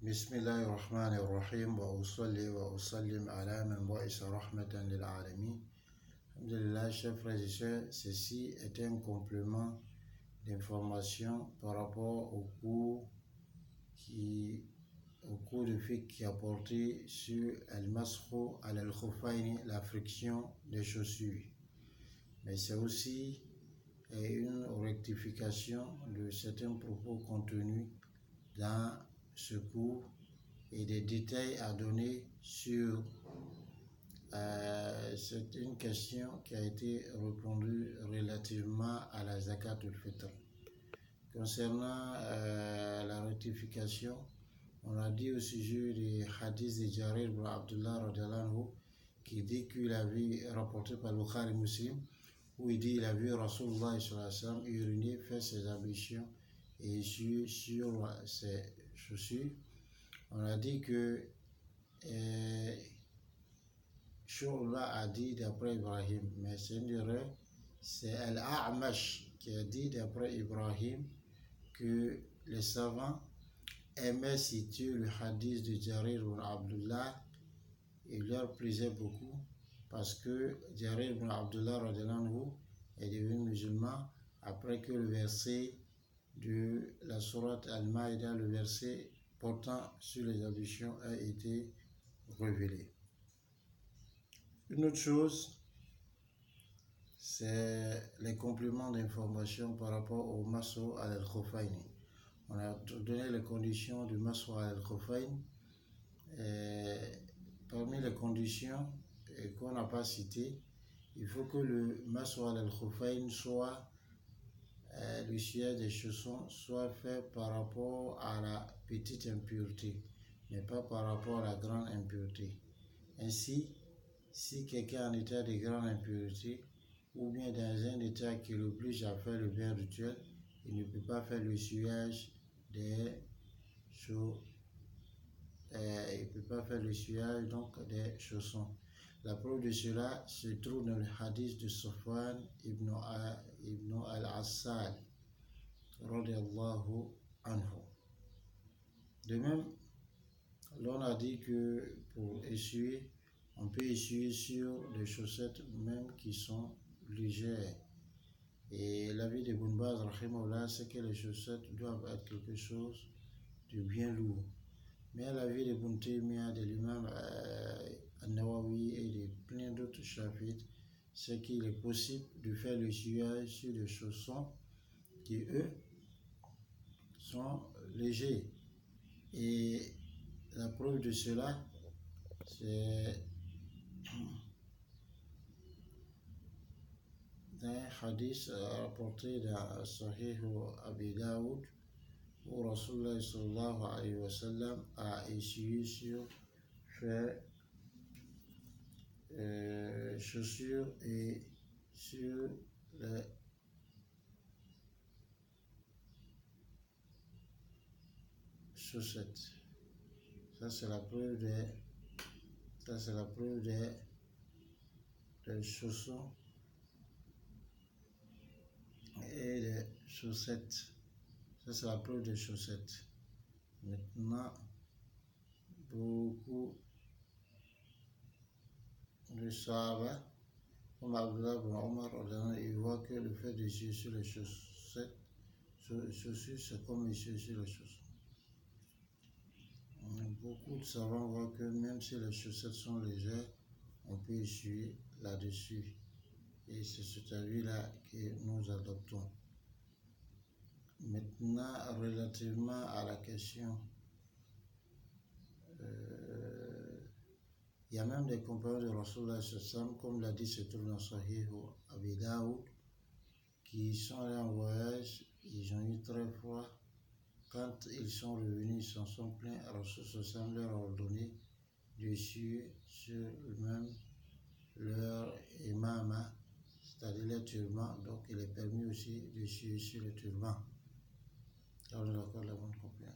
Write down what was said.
بسم الله الرحمن الرحيم وأصلي وأسلم على من بعث رحمة للعالمين. Alhamdulillah, chers frères et sœurs, ceci est un complément d'information par rapport au cours de fiqh qui a porté sur al-mashu al-khufayni, la friction des chaussures. Mais c'est aussi une rectification de certains propos contenus dans ce cours et des détails à donner sur c'est une question qui a été répondue relativement à la zakat al-fitr. Concernant la rectification, on a dit au sujet du hadith de Jarir ibn Abdullah radhiyallahu qui dit qu'il a vu, rapporté par Bukhari Muslim, où il dit qu'il a vu Rasulullah sallallahu alayhi wa sallam uriner, faire ses ablutions et sur ses chaussures. On a dit que Shurba a dit d'après Ibrahim, mais c'est une erreur. C'est Al-A'mash qui a dit d'après Ibrahim que les savants aimaient citer le hadith de Jarir ibn Abdullah. Il leur plaisait beaucoup parce que Jarir ibn Abdullah radhiyallahu est devenu musulman après que le verset de la sourate Al-Maïda, le verset portant sur les ablutions, a été révélé. Une autre chose, c'est les compléments d'information par rapport au mashu al-khufayni. On a donné les conditions du mashu al-khufayni. Parmi les conditions qu'on n'a pas citées, il faut que le mashu al-khufayni soit le sillage des chaussons soit fait par rapport à la petite impureté, mais pas par rapport à la grande impureté. Ainsi, si quelqu'un est en état de grande impureté, ou bien dans un état qui l'oblige à faire le bain rituel, il ne peut pas faire le sillage des chaussons. La preuve de cela se trouve dans le hadith de Safwan ibn al-Assal radiyallahu anhu. De même, l'on a dit que pour essuyer, on peut essuyer sur des chaussettes même qui sont légères. Et l'avis de Ibn Baz, c'est que les chaussettes doivent être quelque chose de bien lourd. Mais à l'avis de Ibn Taymiyyah, de l'imam An-Nawawi et de plein d'autres chapitres, c'est qu'il est possible de faire le sillage sur des chaussons qui, eux, sont légers. Et la preuve de cela, c'est un hadith rapporté dans Sahih Abi Daoud où Rasulullah sallallahu alayhi wa sallam a essuyé sur fait chaussures et sur les chaussettes. Ça c'est la preuve des chaussons et des chaussettes. Ça c'est la preuve des chaussettes. Maintenant, beaucoup de Sahaba, comme Abdullah ibn Omar, ils voient que le fait de suivre sur les chaussettes, chaussures, c'est comme suivre sur les chaussons. Beaucoup de savants voient que même si les chaussettes sont légères, on peut essuyer là-dessus. Et c'est cet avis-là que nous adoptons. Maintenant, relativement à la question, il y a même des compagnons de Rasulullah sallam, comme l'a dit, se trouve dans Sahih Abi Daoud, qui sont allés en voyage, ils ont eu très froid. Quand ils sont revenus, ils s'en sont plaints. Rasulullah sallam leur a ordonné de suivre sur même leur imama, c'est-à-dire le turban. Donc il est permis aussi de suivre sur le turban. Alors, on accorde la bonne compréhension.